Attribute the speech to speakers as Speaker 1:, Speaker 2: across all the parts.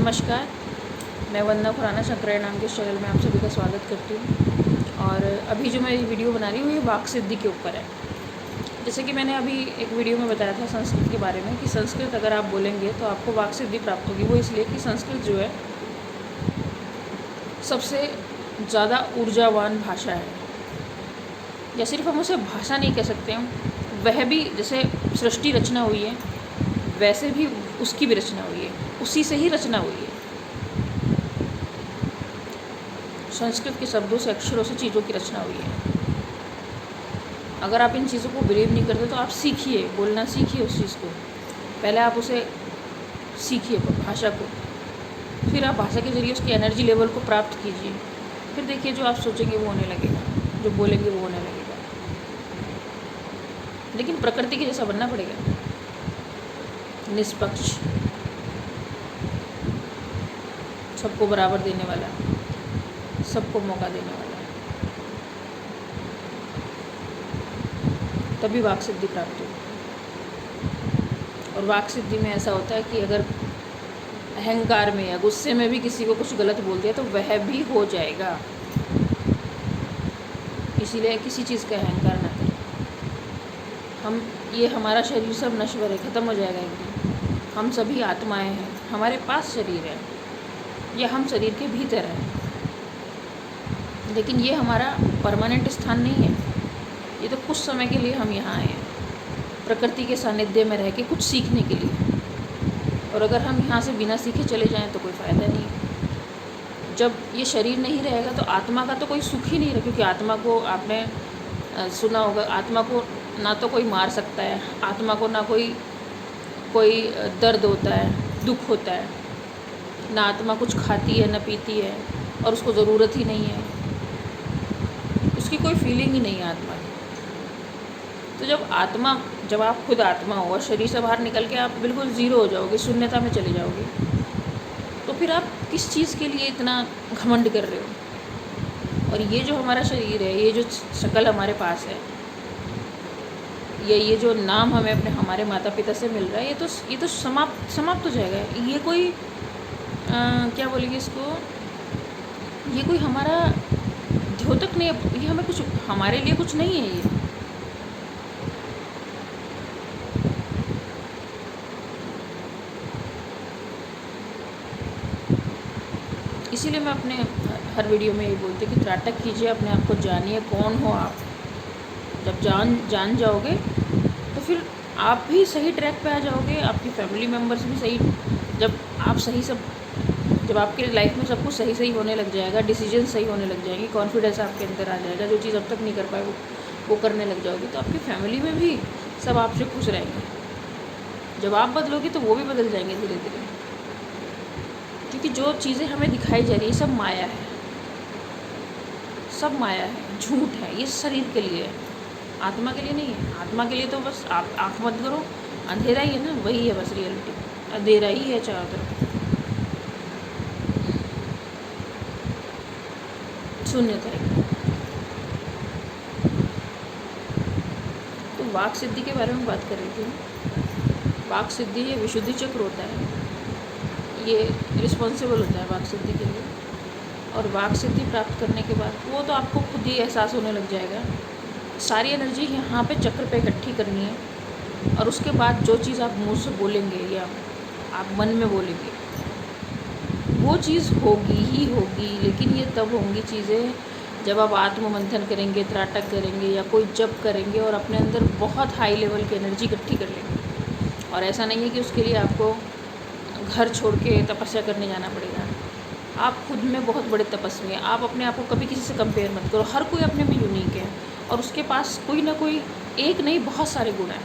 Speaker 1: नमस्कार, मैं वंदना खुराना शंकराय नाम के चैनल में आप सभी का स्वागत करती हूँ। और अभी जो मैं ये वीडियो बना रही हूँ ये वाक सिद्धि के ऊपर है। जैसे कि मैंने अभी एक वीडियो में बताया था संस्कृत के बारे में कि संस्कृत अगर आप बोलेंगे तो आपको वाक सिद्धि प्राप्त होगी। वो इसलिए कि संस्कृत जो है सबसे ज़्यादा ऊर्जावान भाषा है, या सिर्फ हम उसे भाषा नहीं कह सकते हैं, वह भी जैसे सृष्टि रचना हुई है वैसे भी उसकी भी रचना हुई है, उसी से ही रचना हुई है। संस्कृत के शब्दों से, अक्षरों से चीज़ों की रचना हुई है। अगर आप इन चीज़ों को बिलीव नहीं करते तो आप सीखिए, बोलना सीखिए उस चीज़ को। पहले आप उसे सीखिए भाषा को, फिर आप भाषा के ज़रिए उसकी एनर्जी लेवल को प्राप्त कीजिए। फिर देखिए जो आप सोचेंगे वो होने लगेगा, जो बोलेंगे वो होने लगेगा। लेकिन प्रकृति के जैसा बनना पड़ेगा, निष्पक्ष, सबको बराबर देने वाला, सबको मौका देने वाला, तभी वाक सिद्धि प्राप्त होगी। और वाक सिद्धि में ऐसा होता है कि अगर अहंकार में या गुस्से में भी किसी को कुछ गलत बोल दिया तो वह भी हो जाएगा। इसीलिए किसी चीज़ का अहंकार ना करें। ये हमारा शरीर सब नश्वर है, ख़त्म हो जाएगा एक दिन। हम सभी आत्माएं हैं, हमारे पास शरीर है, या हम शरीर के भीतर हैं, लेकिन ये हमारा परमानेंट स्थान नहीं है। ये तो कुछ समय के लिए हम यहाँ आए हैं, प्रकृति के सानिध्य में रह के कुछ सीखने के लिए। और अगर हम यहाँ से बिना सीखे चले जाएं तो कोई फ़ायदा नहीं है। जब ये शरीर नहीं रहेगा तो आत्मा का तो कोई सुख ही नहीं रहे, क्योंकि आत्मा को आपने सुना होगा, आत्मा को ना तो कोई मार सकता है, आत्मा को ना कोई दर्द होता है, दुख होता है, ना आत्मा कुछ खाती है, ना पीती है, और उसको ज़रूरत ही नहीं है, उसकी कोई फीलिंग ही नहीं है आत्मा की। तो जब आप खुद आत्मा हो और शरीर से बाहर निकल के आप बिल्कुल ज़ीरो हो जाओगे, शून्यता में चले जाओगे, तो फिर आप किस चीज़ के लिए इतना घमंड कर रहे हो। और ये जो हमारा शरीर है, ये जो शक्ल हमारे पास है, ये जो नाम हमें हमारे माता पिता से मिल रहा है, ये तो समाप्त हो जाएगा। ये कोई क्या बोलेंगे इसको, ये कोई हमारा द्योतक नहीं है, ये हमें कुछ, हमारे लिए कुछ नहीं है ये। इसीलिए मैं अपने हर वीडियो में ये बोलती हूँ कि त्राटक कीजिए, अपने आप को जानिए, कौन हो आप। जब जान जाओगे तो फिर आप भी सही ट्रैक पे आ जाओगे, आपकी फैमिली मेम्बर्स भी सही। जब आपके लाइफ में सब कुछ सही होने लग जाएगा, डिसीजन सही होने लग जाएंगे, कॉन्फिडेंस आपके अंदर आ जाएगा, जो चीज़ अब तक नहीं कर पाए वो करने लग जाओगे, तो आपकी फैमिली में भी सब आपसे खुश रहेंगे। जब आप बदलोगे तो वो भी बदल जाएंगे धीरे धीरे। क्योंकि जो चीज़ें हमें दिखाई जा रही है सब माया है, सब माया है, झूठ है। ये शरीर के लिए है, आत्मा के लिए नहीं है। आत्मा के लिए तो बस आप आँख मत करो, अंधेरा ही है ना, वही है बस रियलिटी, अंधेरा ही है चारों तरफ, शून्यता है। तो वाक सिद्धि के बारे में बात कर रही थी। वाक सिद्धि ये विशुद्धि चक्र होता है, ये रिस्पॉन्सिबल होता है वाक सिद्धि के लिए। और वाक सिद्धि प्राप्त करने के बाद वो तो आपको खुद ही एहसास होने लग जाएगा। सारी एनर्जी यहाँ पे चक्र पे इकट्ठी करनी है, और उसके बाद जो चीज़ आप मुंह से बोलेंगे या आप मन में बोलेंगे वो चीज़ होगी ही होगी। लेकिन ये तब होंगी चीज़ें जब आप आत्ममंथन करेंगे, त्राटक करेंगे, या कोई जप करेंगे और अपने अंदर बहुत हाई लेवल की एनर्जी इकट्ठी कर लेंगे। और ऐसा नहीं है कि उसके लिए आपको घर छोड़ के तपस्या करने जाना पड़ेगा। आप खुद में बहुत बड़े तपस्वी हैं। आप अपने आप को कभी किसी से कंपेयर मत करो। हर कोई अपने में यूनिक है, और उसके पास कोई ना कोई, एक नहीं बहुत सारे गुण हैं।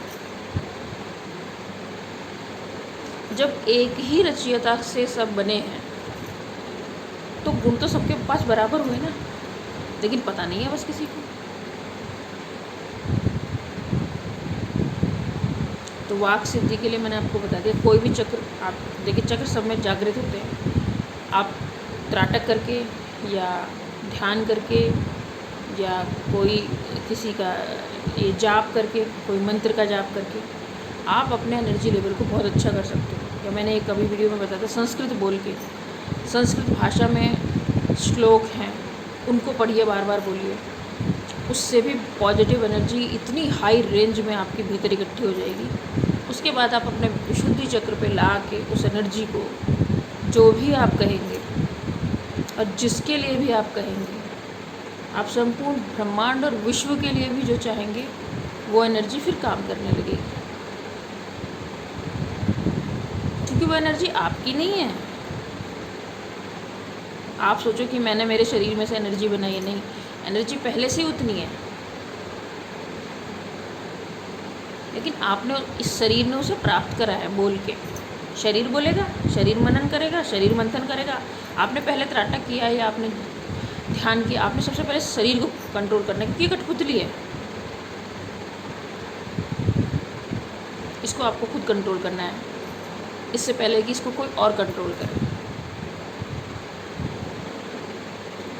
Speaker 1: जब एक ही रचयिता से सब बने हैं तो गुण तो सबके पास बराबर हुए ना, लेकिन पता नहीं है बस किसी को। तो वाक सिद्धि के लिए मैंने आपको बता दिया, कोई भी चक्र, आप देखिए चक्र सब में जागृत होते हैं। आप त्राटक करके या ध्यान करके या कोई किसी का ये जाप करके, कोई मंत्र का जाप करके आप अपने एनर्जी लेवल को बहुत अच्छा कर सकते हो। क्या मैंने एक कभी वीडियो में बताया था, संस्कृत बोल के, संस्कृत भाषा में श्लोक हैं, उनको पढ़िए, बार बार बोलिए। उससे भी पॉजिटिव एनर्जी इतनी हाई रेंज में आपके भीतर इकट्ठी हो जाएगी। उसके बाद आप अपने विशुद्धि चक्र पे ला के उस एनर्जी को, जो भी आप कहेंगे और जिसके लिए भी आप कहेंगे, आप संपूर्ण ब्रह्मांड और विश्व के लिए भी जो चाहेंगे, वो एनर्जी फिर काम करने लगेगी। क्योंकि वो एनर्जी आपकी नहीं है। आप सोचो कि मैंने मेरे शरीर में से एनर्जी बनाई है, नहीं, एनर्जी पहले से ही उतनी है, लेकिन आपने इस शरीर ने उसे प्राप्त करा है बोल के। शरीर बोलेगा, शरीर मनन करेगा, शरीर मंथन करेगा। आपने पहले त्राटक किया या आपने ध्यान किया, आपने सबसे पहले शरीर को कंट्रोल करना है, क्योंकि ये कठपुतली है, इसको आपको खुद कंट्रोल करना है, इससे पहले कि इसको कोई और कंट्रोल करे।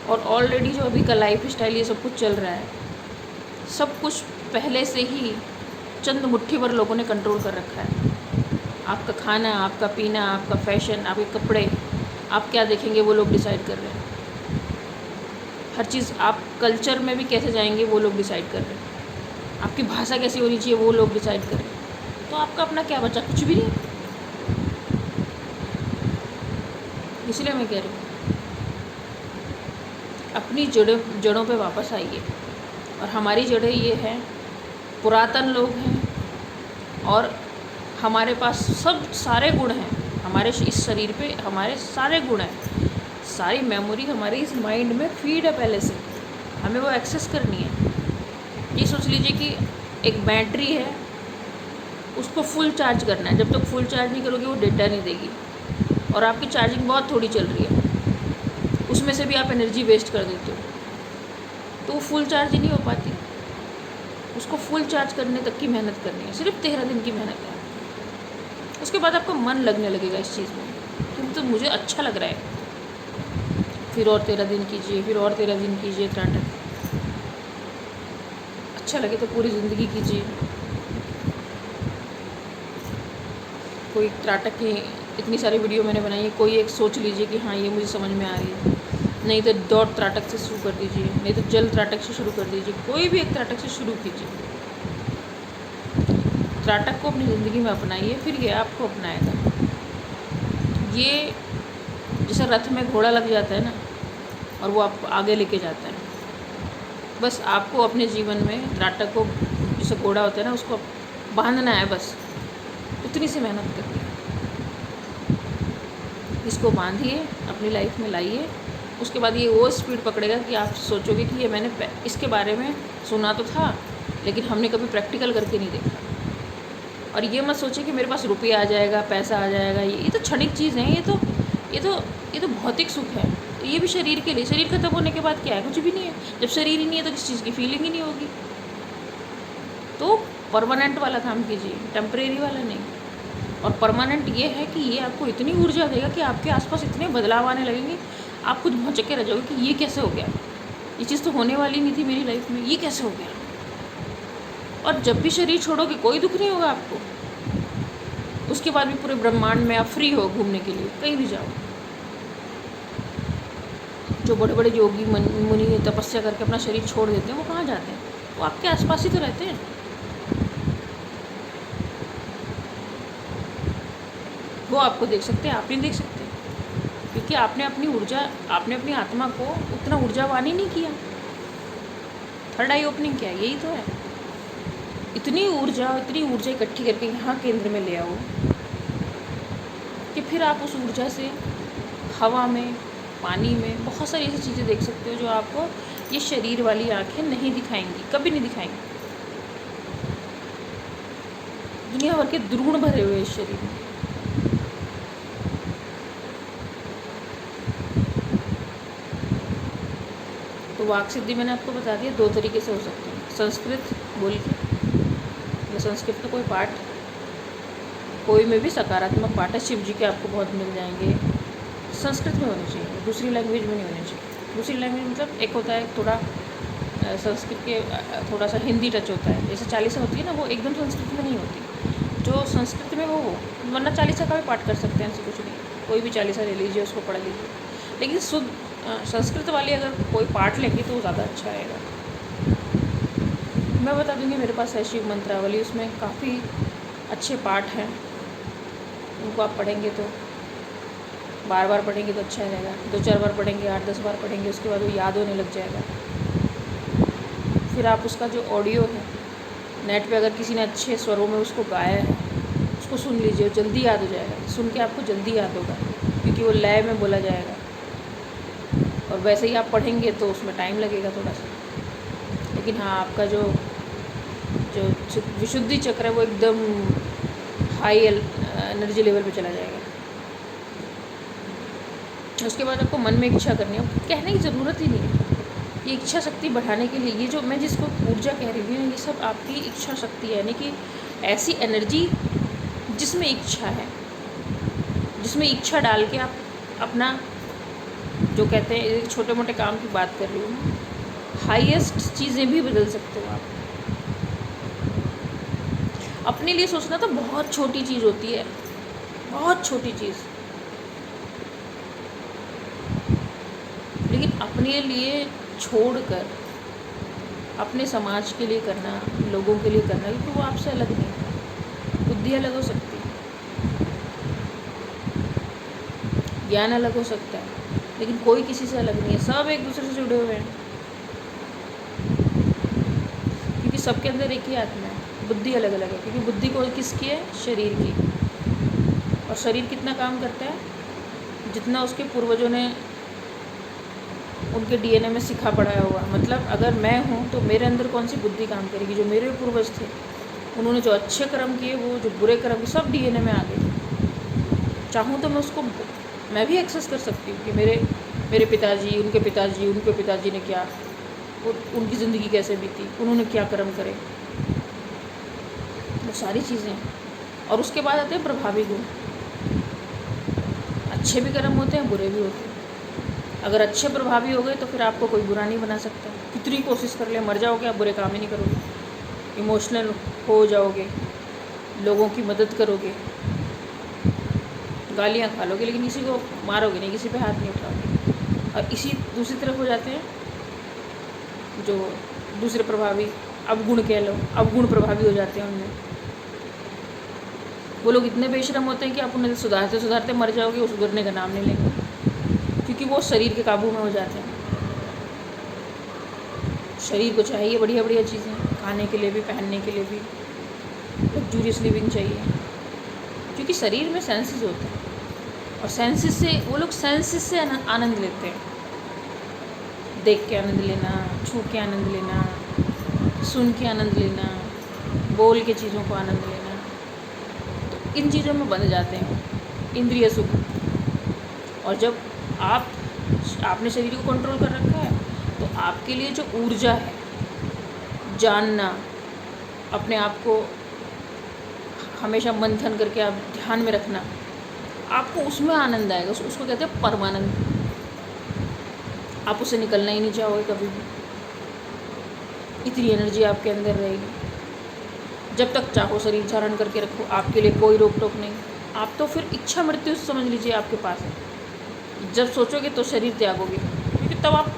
Speaker 1: और ऑलरेडी जो अभी का लाइफ स्टाइल ये सब कुछ चल रहा है, सब कुछ पहले से ही चंद मुट्ठी भर लोगों ने कंट्रोल कर रखा है। आपका खाना, आपका पीना, आपका फैशन, आपके कपड़े, आप क्या देखेंगे वो लोग डिसाइड कर रहे हैं। हर चीज़, आप कल्चर में भी कैसे जाएंगे वो लोग डिसाइड कर रहे हैं। आपकी भाषा कैसी होनी चाहिए वो लोग डिसाइड कर रहे हैं। तो आपका अपना क्या बचा? कुछ भी नहीं। इसलिए मैं कह रही हूँ, अपनी जड़ों पे वापस आइए। और हमारी जड़ें ये हैं, पुरातन लोग हैं, और हमारे पास सब सारे गुण हैं। हमारे इस शरीर पे हमारे सारे गुण हैं, सारी मेमोरी हमारे इस माइंड में फीड है पहले से, हमें वो एक्सेस करनी है। ये सोच लीजिए कि एक बैटरी है, उसको फुल चार्ज करना है। जब तक फुल चार्ज नहीं करोगे वो डेटा नहीं देगी, और आपकी चार्जिंग बहुत थोड़ी चल रही है, उसमें से भी आप एनर्जी वेस्ट कर देते हो, तो वो फुल चार्ज ही नहीं हो पाती। उसको फुल चार्ज करने तक की मेहनत करनी है, सिर्फ 13 दिन की मेहनत है। उसके बाद आपका मन लगने लगेगा इस चीज़ में, क्योंकि तो मुझे अच्छा लग रहा है। फिर और 13 दिन कीजिए, फिर और 13 दिन कीजिए त्राटक। अच्छा लगे तो पूरी ज़िंदगी कीजिए। कोई त्राटक की इतनी सारी वीडियो मैंने बनाई है, कोई एक सोच लीजिए कि हाँ ये मुझे समझ में आ रही है। नहीं तो डॉट त्राटक से शुरू कर दीजिए, नहीं तो जल त्राटक से शुरू कर दीजिए, कोई भी एक त्राटक से शुरू कीजिए। त्राटक को अपनी ज़िंदगी में अपनाइए, फिर ये आपको अपनाएगा। ये जैसे रथ में घोड़ा लग जाता है ना, और वो आपको आगे लेके जाता है, बस आपको अपने जीवन में त्राटक को, जैसे घोड़ा होता है ना, उसको बांधना है, बस उतनी सी मेहनत करनी है। इसको बांधिए, अपनी लाइफ में लाइए। उसके बाद ये वो स्पीड पकड़ेगा कि आप सोचोगे कि ये मैंने इसके बारे में सुना तो था, लेकिन हमने कभी प्रैक्टिकल करके नहीं देखा। और ये मत सोचिए कि मेरे पास रुपया आ जाएगा, पैसा आ जाएगा, ये तो क्षणिक चीज़ हैं, ये तो भौतिक सुख है। तो ये भी शरीर के लिए, शरीर खत्म होने के बाद क्या है? कुछ भी नहीं है। जब शरीर ही नहीं है तो किसी चीज़ की फीलिंग ही नहीं होगी। तो परमानेंट वाला काम कीजिए, टेम्परेरी वाला नहीं। और परमानेंट ये है कि ये आपको इतनी ऊर्जा देगा कि आपके आसपास इतने बदलाव आने लगेंगे, आप खुद भौचक्के रह जाओगे कि ये कैसे हो गया, ये चीज़ तो होने वाली नहीं थी मेरी लाइफ में, ये कैसे हो गया। और जब भी शरीर छोड़ोगे कोई दुख नहीं होगा आपको। उसके बाद भी पूरे ब्रह्मांड में आप फ्री हो घूमने के लिए, कहीं भी जाओ। जो बड़े बड़े योगी मुनि तपस्या करके अपना शरीर छोड़ देते हैं, वो कहाँ जाते हैं? वो आपके आसपास ही तो रहते हैं। वो आपको देख सकते हैं, आप नहीं देख सकते, क्योंकि आपने अपनी आत्मा को उतना ऊर्जावान ही नहीं किया। थर्ड आई ओपनिंग क्या है? यही तो है। इतनी ऊर्जा इकट्ठी करके यहाँ केंद्र में ले आओ कि फिर आप उस ऊर्जा से हवा में, पानी में बहुत सारी ऐसी चीज़ें देख सकते हो जो आपको ये शरीर वाली आँखें नहीं दिखाएंगी, कभी नहीं दिखाएंगी। दुनिया भर के दुर्गुण भरे हुए इस शरीर में। तो वाक सिद्धि मैंने आपको बता दिया, 2 तरीके से हो सकती है। संस्कृत बोल के, या संस्कृत का कोई पाठ, कोई में भी सकारात्मक पाठ है, शिव जी के आपको बहुत मिल जाएंगे। संस्कृत में होनी चाहिए, दूसरी लैंग्वेज में नहीं होनी चाहिए। दूसरी लैंग्वेज मतलब एक होता है थोड़ा संस्कृत के थोड़ा सा हिंदी टच होता है, जैसे चालीसा होती है ना, वो एकदम संस्कृत में नहीं होती। जो संस्कृत में वो हो, वरना चालीसा का भी पाठ कर सकते हैं, ऐसे कुछ नहीं, कोई भी चालीसा ले लीजिए, उसको पढ़ लीजिए, लेकिन शुद्ध संस्कृत वाली अगर कोई पाठ लेंगे तो ज़्यादा अच्छा रहेगा। मैं बता दूँगी, मेरे पास है शिव मंत्रावली, उसमें काफ़ी अच्छे पाठ हैं, उनको आप पढ़ेंगे तो बार बार पढ़ेंगे तो अच्छा रहेगा, 2-4 बार पढ़ेंगे, 8-10 बार पढ़ेंगे, उसके बाद वो याद होने लग जाएगा। फिर आप उसका जो ऑडियो है नेट पे अगर किसी ने अच्छे स्वरों में उसको गाया है, उसको सुन लीजिए, जल्दी याद हो जाएगा, सुन के आपको जल्दी याद होगा, क्योंकि वो लय में बोला जाएगा। और वैसे ही आप पढ़ेंगे तो उसमें टाइम लगेगा थोड़ा सा, लेकिन हाँ, आपका जो जो विशुद्धि चक्र है वो एकदम हाई एनर्जी लेवल पे चला जाएगा। उसके बाद आपको मन में इच्छा करनी है, कहने की ज़रूरत ही नहीं है। ये इच्छा शक्ति बढ़ाने के लिए, ये जो मैं जिसको ऊर्जा कह रही हूँ, ये सब आपकी इच्छा शक्ति है, यानी कि ऐसी एनर्जी जिसमें इच्छा है, जिसमें इच्छा डाल के आप अपना, जो कहते हैं, एक छोटे मोटे काम की बात कर रही हूँ, हाईएस्ट चीज़ें भी बदल सकते हो आप। अपने लिए सोचना तो बहुत छोटी चीज़ होती है, बहुत छोटी चीज़, लेकिन अपने लिए छोड़कर अपने समाज के लिए करना, लोगों के लिए करना, क्योंकि वो आपसे अलग नहीं है। बुद्धि अलग हो सकती है, ज्ञान अलग हो सकता है, लेकिन कोई किसी से अलग नहीं है, सब एक दूसरे से जुड़े हुए हैं, क्योंकि सबके अंदर एक ही आत्मा है। बुद्धि अलग अलग है, क्योंकि बुद्धि को किसकी है? शरीर की। और शरीर कितना काम करता है? जितना उसके पूर्वजों ने उनके डीएनए में सिखा पढ़ाया हुआ। मतलब अगर मैं हूँ तो मेरे अंदर कौन सी बुद्धि काम करेगी? जो मेरे पूर्वज थे, उन्होंने जो अच्छे कर्म किए, वो जो बुरे कर्म किए, सब डीएनए में आ गए। चाहूँ तो मैं उसको मैं भी एक्सेस कर सकती हूँ कि मेरे पिताजी, उनके पिताजी ने क्या, उनकी ज़िंदगी कैसे बीती, उन्होंने क्या कर्म करे, वो सारी चीज़ें। और उसके बाद आते हैं प्रभावी गुण। अच्छे भी कर्म होते हैं, बुरे भी होते हैं। अगर अच्छे प्रभावी हो गए तो फिर आपको कोई बुरा नहीं बना सकता। कितनी कोशिश कर ले, मर जाओगे, आप बुरे काम ही नहीं करोगे, इमोशनल हो जाओगे, लोगों की मदद करोगे, गालियाँ खा लोगे, लेकिन किसी को मारोगे नहीं, किसी पे हाथ नहीं उठाओगे। और इसी दूसरी तरफ हो जाते हैं जो दूसरे प्रभावी, अवगुण कह लो, अवगुण प्रभावी हो जाते हैं उनमें। वो लोग इतने बेशरम होते हैं कि आप उन्हें सुधारते सुधारते मर जाओगे, वो सुधरने का नाम नहीं लेंगे, क्योंकि वो शरीर के काबू में हो जाते हैं। शरीर को चाहिए बढ़िया बढ़िया चीज़ें, खाने के लिए भी, पहनने के लिए भी, लग्जूरियस लिविंग चाहिए, क्योंकि शरीर में सेंसेस होते हैं, और सेंसेस से वो लोग सेंसेस से आनंद लेते हैं। देख के आनंद लेना, छू के आनंद लेना, सुन के आनंद लेना, बोल के चीज़ों को आनंद लेना, तो इन चीज़ों में बंध जाते हैं इंद्रिय सुख। और जब आपने शरीर को कंट्रोल कर रखा है, तो आपके लिए जो ऊर्जा है, जानना, अपने आप को हमेशा मंथन करके आप ध्यान में रखना, आपको उसमें आनंद आएगा। उसको कहते हैं परमानंद। आप उससे निकलना ही नहीं चाहोगे कभी भी, इतनी एनर्जी आपके अंदर रहेगी। जब तक चाहो शरीर धारण करके रखो, आपके लिए कोई रोक टोक नहीं। आप तो फिर इच्छा मृत्यु समझ लीजिए आपके पास है। जब सोचोगे तो शरीर त्यागोगे, क्योंकि तब आप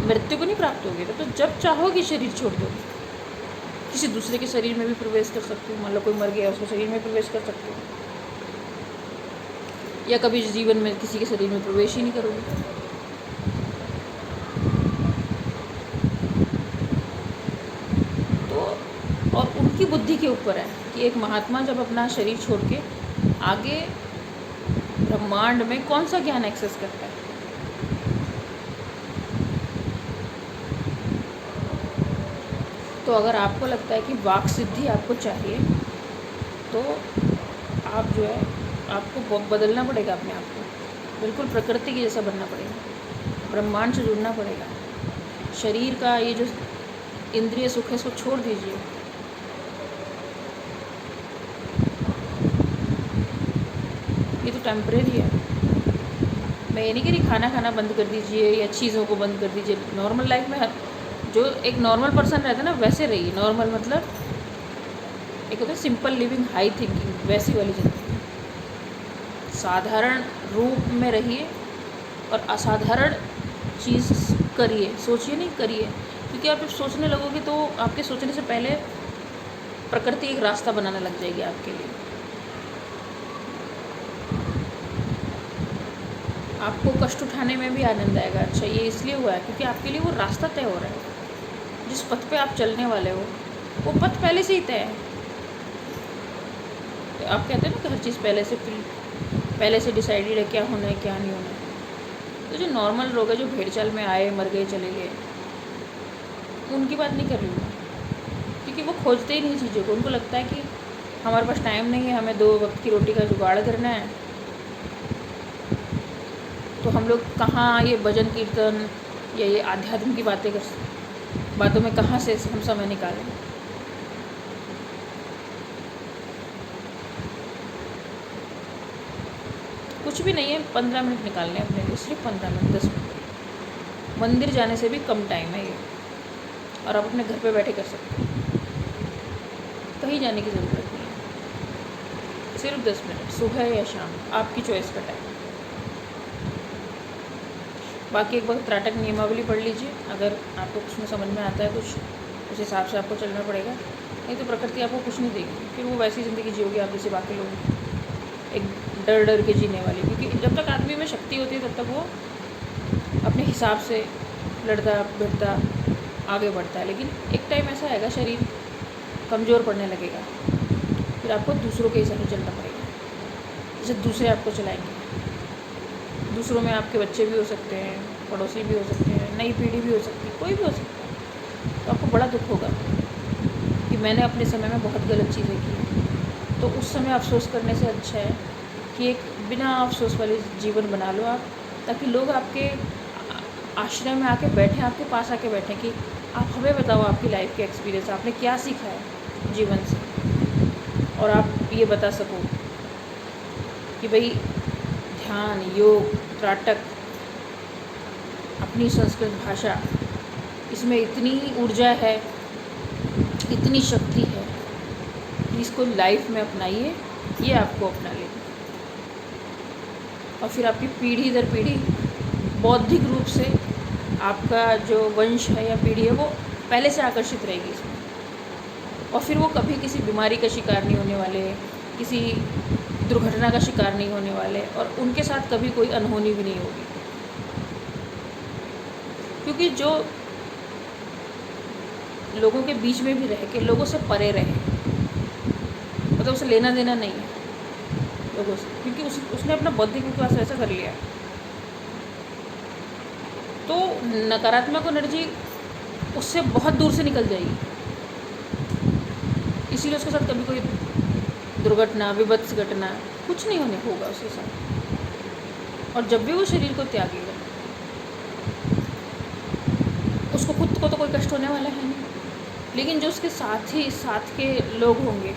Speaker 1: मृत्यु को नहीं प्राप्त होगे। तो जब चाहोगे शरीर छोड़ दोगे, किसी दूसरे के शरीर में भी प्रवेश कर सकते हो। मान लो कोई मर गया, उसके शरीर में प्रवेश कर सकते हो, या कभी जीवन में किसी के शरीर में प्रवेश ही नहीं करोगे। तो और उनकी बुद्धि के ऊपर है कि एक महात्मा जब अपना शरीर छोड़ के आगे ब्रह्मांड में कौन सा ज्ञान एक्सेस करता है। तो अगर आपको लगता है कि वाक सिद्धि आपको चाहिए, तो आप जो है, आपको बदलना पड़ेगा अपने आप को, बिल्कुल प्रकृति के जैसा बनना पड़ेगा, ब्रह्मांड से जुड़ना पड़ेगा। शरीर का ये जो इंद्रिय सुख है, इसको छोड़ दीजिए। ये तो टेम्परेरी है। मैं ये नहीं कह रही खाना बंद कर दीजिए या चीज़ों को बंद कर दीजिए। नॉर्मल लाइफ में जो एक नॉर्मल पर्सन रहता है ना, वैसे रहिए। नॉर्मल मतलब एक होता है सिंपल लिविंग हाई थिंकिंग, वैसी वाली ज़िंदगी। साधारण रूप में रहिए और असाधारण चीज़ करिए, सोचिए नहीं करिए, क्योंकि आप जब सोचने लगोगे तो आपके सोचने से पहले प्रकृति एक रास्ता बनाने लग जाएगी आपके लिए। आपको कष्ट उठाने में भी आनंद आएगा। अच्छा ये इसलिए हुआ है क्योंकि आपके लिए वो रास्ता तय हो रहा है। जिस पथ पे आप चलने वाले हो वो पथ पहले से ही तय है। तो आप कहते हैं ना कि हर चीज़ पहले से डिसाइडेड है, क्या होना है क्या नहीं होना है। तो जो नॉर्मल लोग हैं, जो भेड़ चाल में आए मर गए चले गए, उनकी बात नहीं कर रही हूँ, क्योंकि वो खोजते ही नहीं चीज़ों को। उनको लगता है कि हमारे पास टाइम नहीं है, हमें 2 वक्त की रोटी का जुगाड़ करना है, तो हम लोग कहाँ ये भजन कीर्तन या ये आध्यात्म की बातों में कहाँ से हम समय निकालें। कुछ भी नहीं है, 15 मिनट निकालने हैं अपने लिए, सिर्फ 15 मिनट, 10 मिनट। मंदिर जाने से भी कम टाइम है ये, और आप अपने घर पे बैठे कर सकते हैं, कहीं जाने की ज़रूरत नहीं है। सिर्फ 10 मिनट, सुबह या शाम, आपकी चॉइस का टाइम। बाकी एक बार त्राटक नियमावली पढ़ लीजिए, अगर आपको कुछ में समझ में आता है कुछ, उस हिसाब से आपको चलना पड़ेगा, नहीं तो प्रकृति आपको कुछ नहीं देगी। फिर वो वैसी ज़िंदगी जियोगे आप जैसे बाकी लोग, एक डर डर के जीने वाली। क्योंकि जब तक आदमी में शक्ति होती है तब तक वो अपने हिसाब से लड़ता भिड़ता आगे बढ़ता है। लेकिन एक टाइम ऐसा आएगा, शरीर कमज़ोर पड़ने लगेगा, फिर आपको दूसरों के हिसाब से चलना पड़ेगा, जैसे दूसरे आपको चलाएंगे। दूसरों में आपके बच्चे भी हो सकते हैं, पड़ोसी भी हो सकते हैं, नई पीढ़ी भी हो सकती है, कोई भी हो सकता है। तो आपको बड़ा दुख होगा कि मैंने अपने समय में बहुत गलत चीज़ें की। तो उस समय अफसोस करने से अच्छा है कि एक बिना अफसोस वाली जीवन बना लो आप, ताकि लोग आपके आश्रय में आके बैठें, आपके पास आके बैठें कि आप हमें बताओ आपकी लाइफ के एक्सपीरियंस, आपने क्या सीखा है जीवन से, और आप ये बता सको कि भाई ध्यान, योग, त्राटक, अपनी संस्कृत भाषा, इसमें इतनी ऊर्जा है, इतनी शक्ति है कि इसको लाइफ में अपनाइए, ये आपको अपना लेगा। और फिर आपकी पीढ़ी दर पीढ़ी बौद्धिक रूप से आपका जो वंश है या पीढ़ी है वो पहले से आकर्षित रहेगी इसमें, और फिर वो कभी किसी बीमारी का शिकार नहीं होने वाले, किसी दुर्घटना का शिकार नहीं होने वाले, और उनके साथ कभी कोई अनहोनी भी नहीं होगी। क्योंकि जो लोगों के बीच में भी रह के लोगों से परे रहे, मतलब उसे लेना देना नहीं है लोगों से, क्योंकि उसने अपना बौद्धिक विकास ऐसा कर लिया। तो नकारात्मक एनर्जी उससे बहुत दूर से निकल जाएगी, इसीलिए उसके साथ कभी कोई दुर्घटना, विभत्स घटना कुछ नहीं होगा उसके साथ। और जब भी वो शरीर को त्यागेगा, उसको खुद को तो कोई कष्ट होने वाला है नहीं, लेकिन जो उसके साथ के लोग होंगे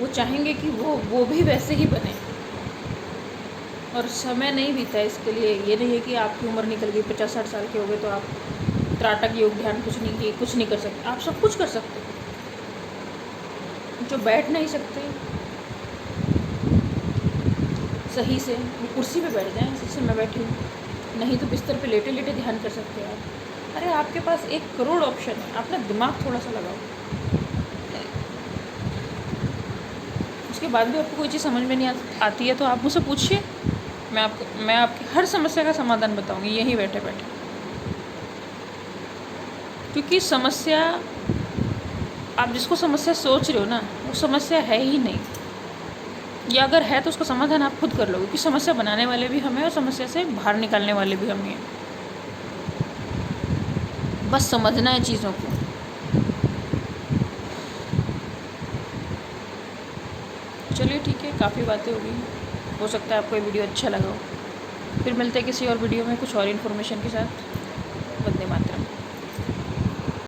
Speaker 1: वो चाहेंगे कि वो भी वैसे ही बने। और समय नहीं बीता इसके लिए। ये नहीं है कि आपकी उम्र निकल गई, 50-60 साल के हो गए तो आप त्राटक योग ध्यान कुछ नहीं कर सकते। आप सब कुछ कर सकते। जो बैठ नहीं सकते सही से, वो कुर्सी पे बैठ जाएं, जैसे मैं बैठी हूँ, नहीं तो बिस्तर पे लेटे लेटे ध्यान कर सकते हैं आप। अरे आपके पास 1 करोड़ ऑप्शन है, अपना दिमाग थोड़ा सा लगाओ। उसके बाद भी आपको कोई चीज़ समझ में नहीं आती है तो आप मुझसे पूछिए, मैं आपकी हर समस्या का समाधान बताऊंगी यहीं बैठे बैठे। क्योंकि समस्या, आप जिसको समस्या सोच रहे हो ना, वो समस्या है ही नहीं, या अगर है तो उसका समाधान आप खुद कर लोगे। क्योंकि समस्या बनाने वाले भी हमें और समस्या से बाहर निकालने वाले भी हमें हैं। बस समझना है चीज़ों को। चलिए ठीक है, काफ़ी बातें हो गई, हो सकता है आपको ये वीडियो अच्छा लगा हो। फिर मिलते हैं किसी और वीडियो में कुछ और इन्फॉर्मेशन के साथ। वंदे मातरम।